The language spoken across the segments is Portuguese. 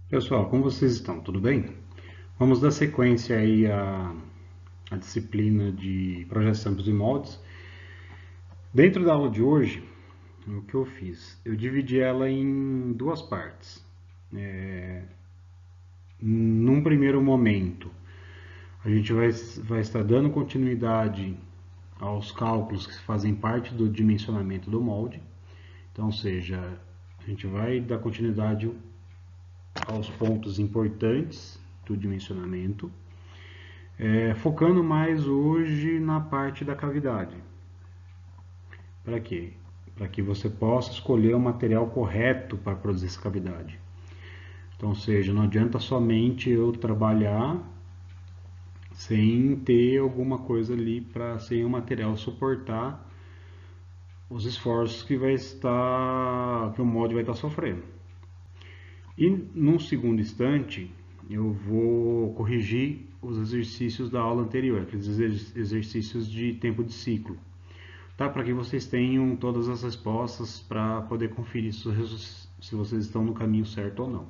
Pessoal, como vocês estão? Tudo bem? Vamos dar sequência aí à disciplina de projeção de moldes. Dentro da aula de hoje, o que eu fiz? Eu dividi ela em duas partes. Num primeiro momento, a gente vai estar dando continuidade aos cálculos que fazem parte do dimensionamento do molde. Então, ou seja, a gente vai dar continuidade aos pontos importantes do dimensionamento. Focando mais hoje na parte da cavidade. Para quê? Para que você possa escolher o material correto para produzir essa cavidade. Então, ou seja, não adianta somente eu trabalhar sem ter alguma coisa ali sem o material suportar os esforços que o molde vai estar sofrendo. E num segundo instante, eu vou corrigir os exercícios da aula anterior, aqueles exercícios de tempo de ciclo. Tá? Para que vocês tenham todas as respostas para poder conferir se vocês estão no caminho certo ou não.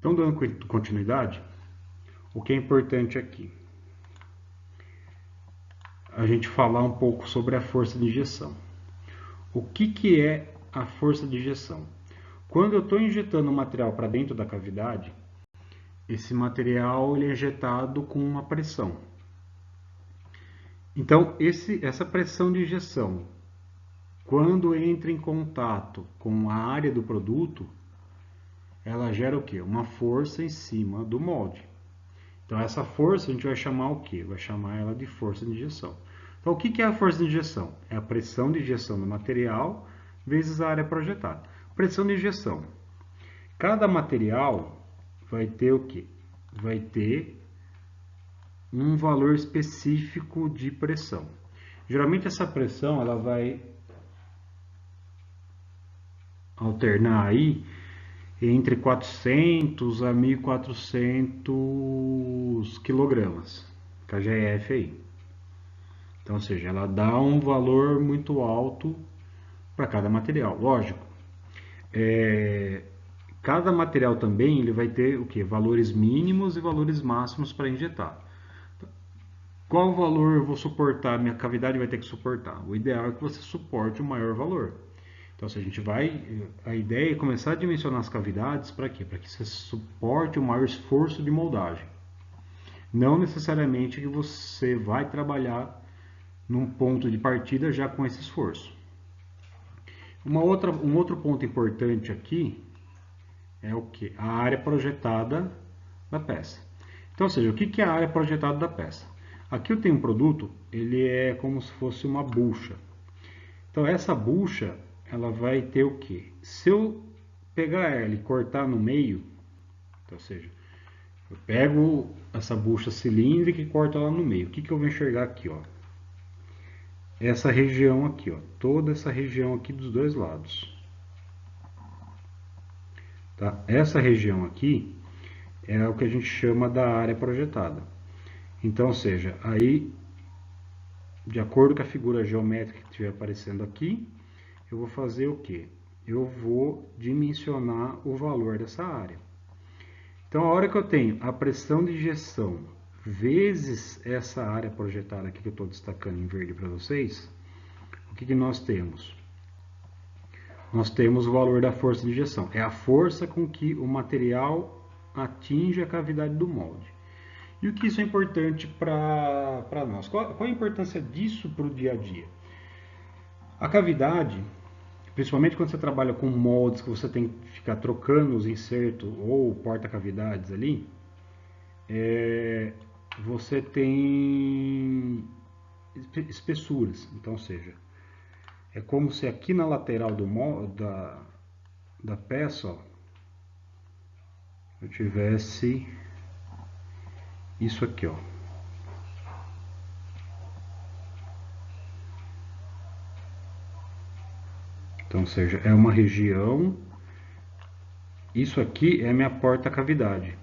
Então, dando continuidade, o que é importante aqui? A gente falar um pouco sobre a força de injeção. O que é a força de injeção? Quando eu estou injetando o material para dentro da cavidade, esse material ele é injetado com uma pressão. Então, essa pressão de injeção, quando entra em contato com a área do produto, ela gera o quê? Uma força em cima do molde. Então, essa força a gente vai chamar o quê? Vai chamar ela de força de injeção. Então, o que é a força de injeção? É a pressão de injeção do material vezes a área projetada. Pressão de injeção. Cada material vai ter o quê? Vai ter um valor específico de pressão. Geralmente essa pressão ela vai alternar aí entre 400 a 1.400 quilogramas, KGF aí. Então, ou seja, ela dá um valor muito alto para cada material. Lógico, cada material também ele vai ter o que? Valores mínimos e valores máximos para injetar. Qual valor eu vou suportar? Minha cavidade vai ter que suportar. O ideal é que você suporte o maior valor. Então, se a gente vai, a ideia é começar a dimensionar as cavidades para quê? Para que você suporte o maior esforço de moldagem. Não necessariamente que você vai trabalhar num ponto de partida já com esse esforço. Um outro ponto importante aqui é o que? A área projetada da peça. Então, ou seja, o que é a área projetada da peça? Aqui eu tenho um produto, ele é como se fosse uma bucha. Então, essa bucha, ela vai ter o que? Se eu pegar ela e cortar no meio, então, ou seja, eu pego essa bucha cilíndrica e corto ela no meio. O que eu vou enxergar aqui? Ó? Essa região aqui, ó, toda essa região aqui dos dois lados. Tá? Essa região aqui é o que a gente chama da área projetada. Então, ou seja, aí, de acordo com a figura geométrica que estiver aparecendo aqui, eu vou fazer o quê? Eu vou dimensionar o valor dessa área. Então, a hora que eu tenho a pressão de injeção vezes essa área projetada aqui que eu estou destacando em verde para vocês, o que nós temos? Nós temos o valor da força de injeção. É a força com que o material atinge a cavidade do molde. E o que isso é importante para nós? Qual a importância disso para o dia a dia? A cavidade, principalmente quando você trabalha com moldes que você tem que ficar trocando os insertos ou porta-cavidades ali, você tem espessuras. Então, ou seja, é como se aqui na lateral da peça, ó, eu tivesse isso aqui, ó. Então, ou seja, é uma região. Isso aqui é a minha porta-cavidade.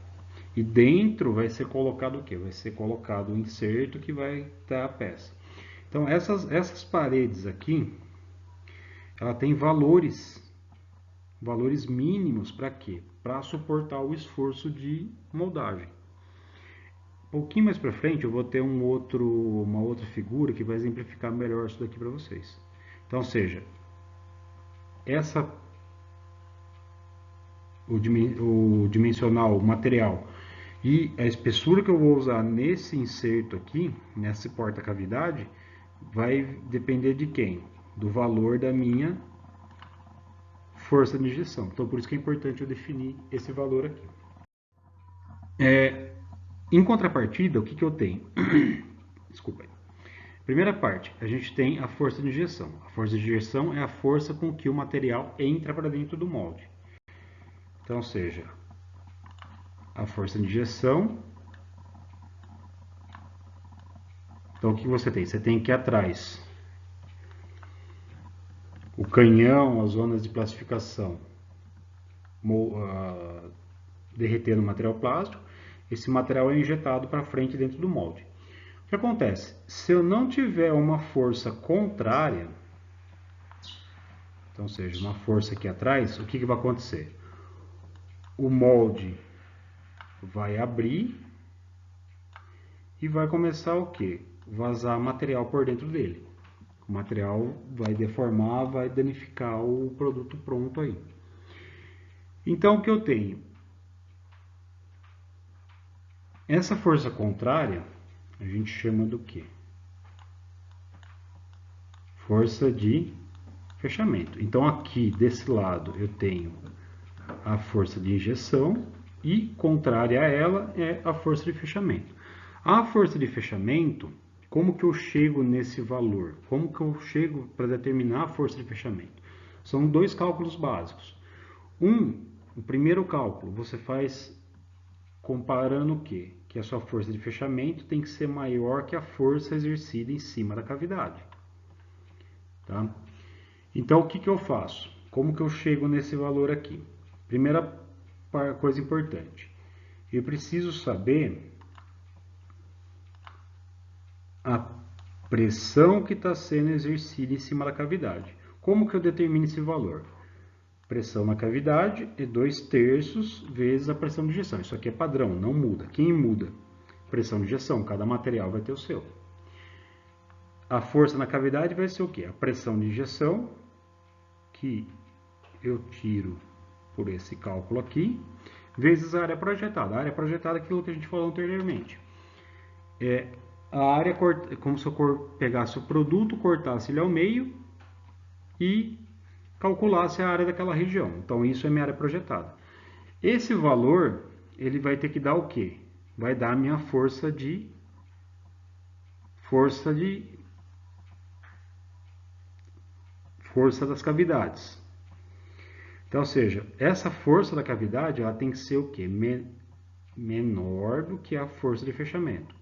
E dentro vai ser colocado o quê? Vai ser colocado o inserto que vai estar a peça. Então, essas paredes aqui, ela tem valores valores mínimos para quê? Para suportar o esforço de moldagem. Um pouquinho mais para frente eu vou ter uma outra figura que vai exemplificar melhor isso daqui para vocês. Então, seja, o dimensional, o material e a espessura que eu vou usar nesse inserto aqui, nessa porta-cavidade, vai depender de quem? Do valor da minha força de injeção. Então, por isso que é importante eu definir esse valor aqui. Em contrapartida, o que eu tenho? Desculpa aí. Primeira parte, a gente tem a força de injeção. A força de injeção é a força com que o material entra para dentro do molde. Então, seja, a força de injeção. Então, o que você tem? Você tem aqui atrás o canhão, as zonas de plastificação derretendo o material plástico. Esse material é injetado para frente dentro do molde. O que acontece? Se eu não tiver uma força contrária, então seja uma força aqui atrás, o que vai acontecer? O molde vai abrir e vai começar o quê? Vazar material por dentro dele. O material vai deformar, vai danificar o produto pronto aí. Então o que eu tenho? Essa força contrária a gente chama do quê? Força de fechamento. Então aqui desse lado eu tenho a força de injeção e contrária a ela é a força de fechamento. A força de fechamento, como que eu chego nesse valor? Como que eu chego para determinar a força de fechamento? São dois cálculos básicos. O primeiro cálculo você faz comparando o quê? Que a sua força de fechamento tem que ser maior que a força exercida em cima da cavidade. Tá? Então, o que eu faço? Como que eu chego nesse valor aqui? Primeira coisa importante. Eu preciso saber a pressão que está sendo exercida em cima da cavidade. Como que eu determino esse valor? Pressão na cavidade é 2/3 vezes a pressão de injeção. Isso aqui é padrão, não muda. Quem muda? Pressão de injeção. Cada material vai ter o seu. A força na cavidade vai ser o quê? A pressão de injeção, que eu tiro por esse cálculo aqui, vezes a área projetada. A área projetada é aquilo que a gente falou anteriormente. A área como se eu pegasse o produto, cortasse ele ao meio e calculasse a área daquela região. Então, isso é minha área projetada. Esse valor, ele vai ter que dar o quê? Vai dar a minha força das cavidades. Então, ou seja, essa força da cavidade, ela tem que ser o quê? Menor do que a força de fechamento.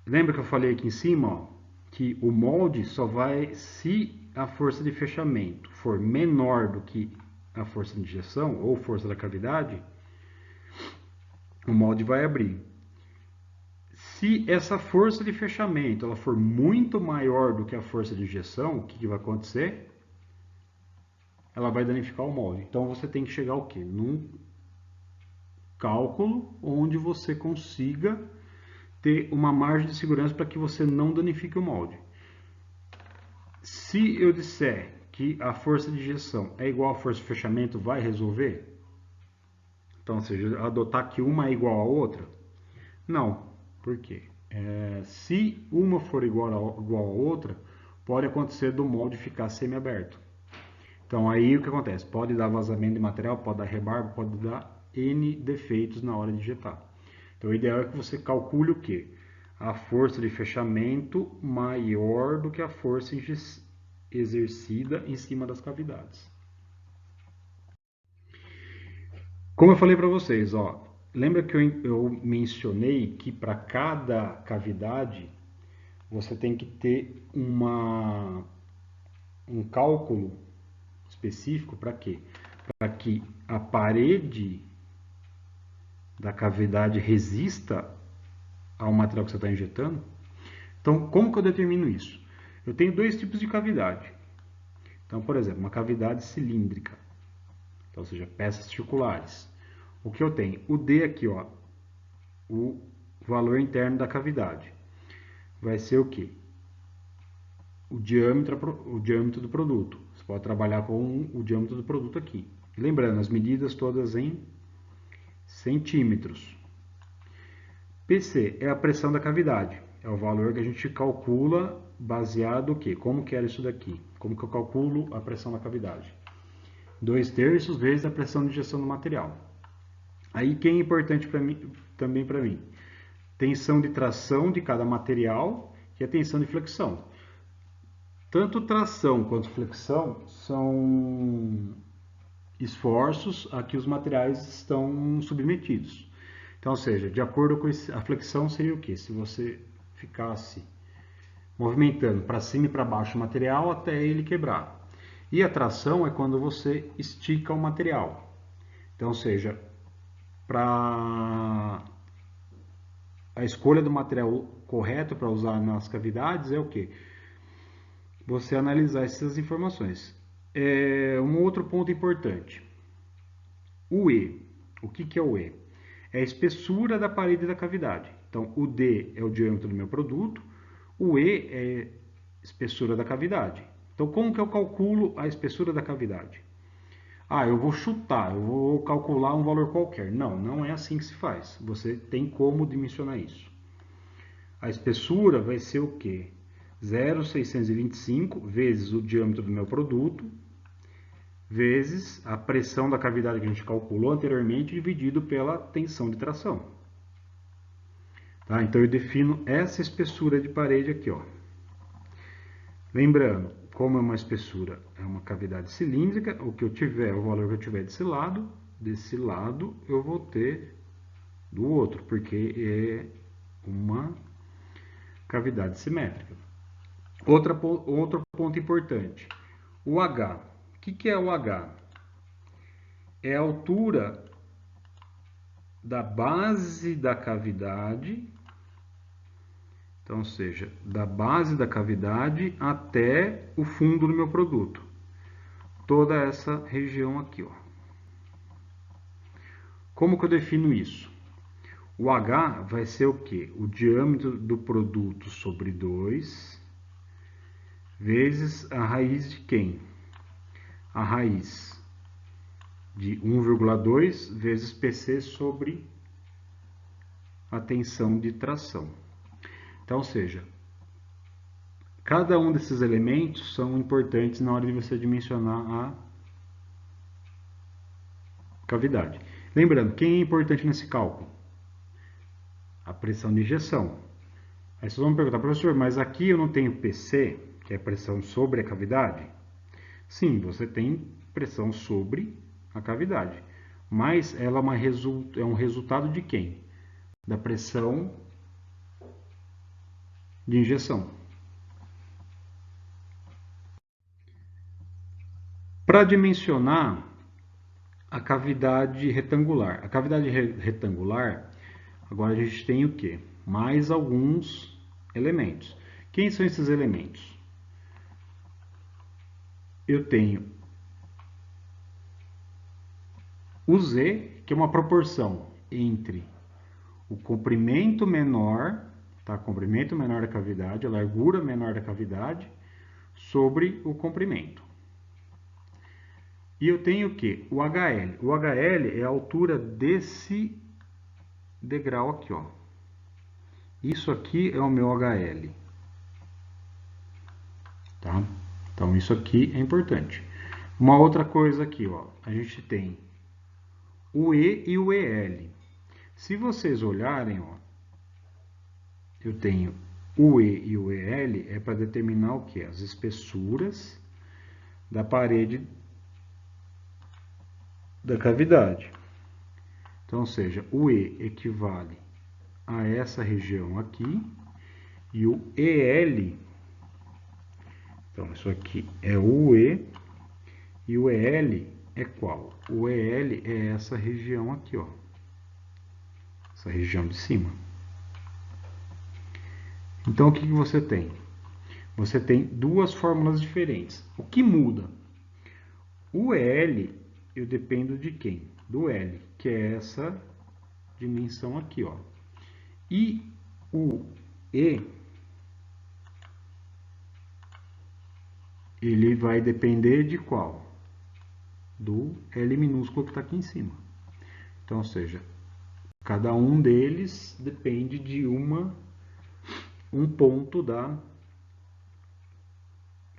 Lembra que eu falei aqui em cima, ó, que o molde só vai, se a força de fechamento for menor do que a força de injeção ou força da cavidade, o molde vai abrir. Se essa força de fechamento ela for muito maior do que a força de injeção, o que vai acontecer? Ela vai danificar o molde. Então você tem que chegar ao quê? Num cálculo onde você consiga ter uma margem de segurança para que você não danifique o molde. Se eu disser que a força de injeção é igual à força de fechamento, vai resolver? Então, ou seja, adotar que uma é igual à outra? Não. Por quê? Se uma for igual a outra, pode acontecer do molde ficar semi-aberto. Então, aí o que acontece? Pode dar vazamento de material, pode dar rebarba, pode dar N defeitos na hora de injetar. Então, o ideal é que você calcule o quê? A força de fechamento maior do que a força exercida em cima das cavidades. Como eu falei para vocês, ó, lembra que eu mencionei que para cada cavidade você tem que ter um cálculo específico para quê? Para que a parede da cavidade resista ao material que você está injetando. Então, como que eu determino isso? Eu tenho dois tipos de cavidade. Então, por exemplo, uma cavidade cilíndrica. Então, ou seja, peças circulares. O que eu tenho? O D aqui, ó, o valor interno da cavidade. Vai ser o quê? O diâmetro do produto. Você pode trabalhar com o diâmetro do produto aqui. Lembrando, as medidas todas em centímetros. PC é a pressão da cavidade. É o valor que a gente calcula baseado o quê? Como que era isso daqui? Como que eu calculo a pressão da cavidade? 2/3 vezes a pressão de injeção do material. Aí quem é importante também para mim? Tensão de tração de cada material e a tensão de flexão. Tanto tração quanto flexão são esforços a que os materiais estão submetidos. Então, ou seja, de acordo com a flexão seria o quê? Se você ficasse movimentando para cima e para baixo o material até ele quebrar. E a tração é quando você estica o material. Então, ou seja, para a escolha do material correto para usar nas cavidades é o quê? Você analisar essas informações. Um outro ponto importante. O E. O que é o E? É a espessura da parede da cavidade. Então, o D é o diâmetro do meu produto, o E é a espessura da cavidade. Então, como que eu calculo a espessura da cavidade? Eu vou chutar, eu vou calcular um valor qualquer. Não, não é assim que se faz. Você tem como dimensionar isso. A espessura vai ser o quê? 0,625 vezes o diâmetro do meu produto, vezes a pressão da cavidade que a gente calculou anteriormente, dividido pela tensão de tração. Tá? Então, eu defino essa espessura de parede aqui, ó. Lembrando, como é uma espessura, é uma cavidade cilíndrica, o que eu tiver, o valor que eu tiver desse lado eu vou ter do outro, porque é uma cavidade simétrica. Outro ponto importante, o H. O que é o H? É a altura da base da cavidade, então, ou seja, da base da cavidade até o fundo do meu produto. Toda essa região aqui, ó. Como que eu defino isso? O H vai ser o quê? O diâmetro do produto sobre 2 vezes a raiz de quem? A raiz de 1,2 vezes PC sobre a tensão de tração. Então, ou seja, cada um desses elementos são importantes na hora de você dimensionar a cavidade. Lembrando, quem é importante nesse cálculo? A pressão de injeção. Aí vocês vão me perguntar, professor, mas aqui eu não tenho PC, que é pressão sobre a cavidade? Sim, você tem pressão sobre a cavidade, mas ela é um resultado de quem? Da pressão de injeção. Para dimensionar a cavidade retangular. A cavidade retangular, agora a gente tem o quê? Mais alguns elementos. Quem são esses elementos? Eu tenho o Z, que é uma proporção entre o comprimento menor, tá? Comprimento menor da cavidade, a largura menor da cavidade, sobre o comprimento. E eu tenho o quê? O HL. O HL é a altura desse degrau aqui, ó. Isso aqui é o meu HL. Tá? Então, isso aqui é importante. Uma outra coisa aqui, ó. A gente tem o E e o EL. Se vocês olharem, ó, eu tenho o E e o EL é para determinar o que? As espessuras da parede da cavidade. Então, ou seja, o E equivale a essa região aqui e o EL, então isso aqui é o e o EL é qual? O EL é essa região aqui, ó, essa região de cima. Então, o que você tem? Você tem duas fórmulas diferentes. O que muda? O EL eu dependo de quem? Do L, que é essa dimensão aqui, ó. E o E, ele vai depender de qual? Do L minúsculo que está aqui em cima. Então, ou seja, cada um deles depende de um ponto da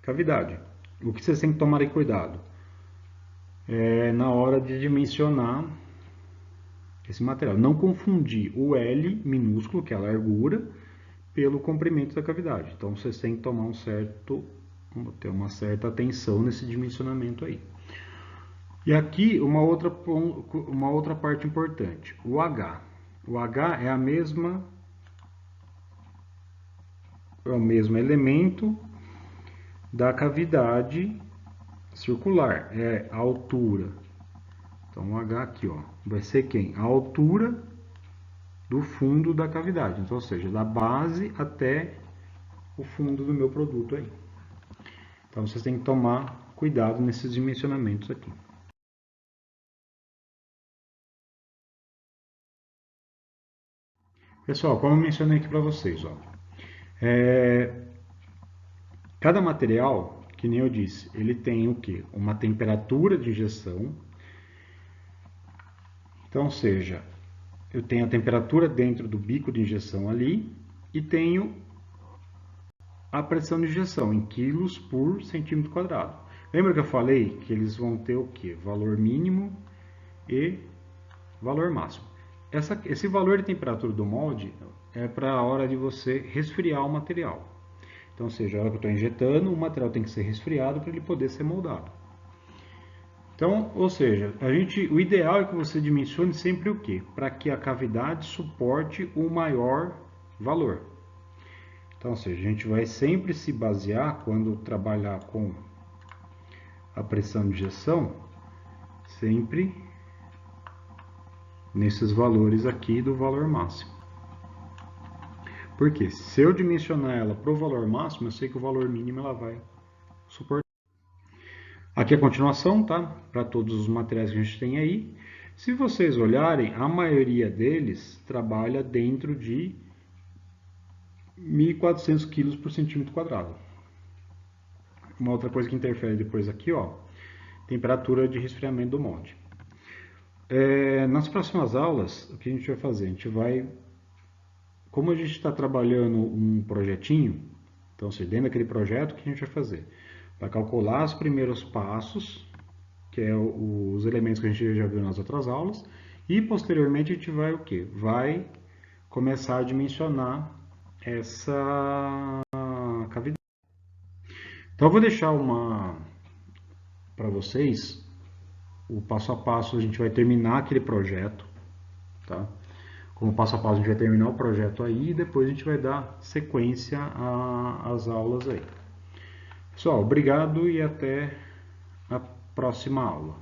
cavidade. O que vocês têm que tomar cuidado é na hora de dimensionar esse material. Não confundir o L minúsculo, que é a largura, pelo comprimento da cavidade. Então vocês têm que tomar ter uma certa atenção nesse dimensionamento aí. E aqui uma outra parte importante, o H. O H é o mesmo elemento da cavidade circular, é a altura. Então o H aqui, ó, vai ser quem? A altura do fundo da cavidade, então, ou seja, da base até o fundo do meu produto aí. Então vocês têm que tomar cuidado nesses dimensionamentos aqui. Pessoal, como eu mencionei aqui para vocês, ó, cada material, que nem eu disse, ele tem o quê? Uma temperatura de injeção. Então, ou seja, eu tenho a temperatura dentro do bico de injeção ali e tenho a pressão de injeção em quilos por centímetro quadrado. Lembra que eu falei que eles vão ter o quê? Valor mínimo e valor máximo. Esse valor de temperatura do molde é para a hora de você resfriar o material. Então, ou seja, a hora que eu estou injetando, o material tem que ser resfriado para ele poder ser moldado. Então, ou seja, o ideal é que você dimensione sempre o quê? Para que a cavidade suporte o maior valor. Então, ou seja, a gente vai sempre se basear, quando trabalhar com a pressão de injeção, sempre nesses valores aqui do valor máximo. Porque se eu dimensionar ela para o valor máximo, eu sei que o valor mínimo ela vai suportar. Aqui é a continuação, tá? Para todos os materiais que a gente tem aí. Se vocês olharem, a maioria deles trabalha dentro de 1.400 kg por centímetro quadrado. Uma outra coisa que interfere depois aqui, ó, temperatura de resfriamento do molde. Nas próximas aulas, o que a gente vai fazer? A gente vai, como a gente está trabalhando um projetinho, então, dentro daquele projeto, o que a gente vai fazer? Vai calcular os primeiros passos, que é os elementos que a gente já viu nas outras aulas, e posteriormente a gente vai o quê? Vai começar a dimensionar essa cavidade. Então eu vou deixar para vocês o passo a passo, a gente vai terminar aquele projeto, tá? Como passo a passo a gente vai terminar o projeto aí e depois a gente vai dar sequência às aulas aí. Pessoal, obrigado e até a próxima aula.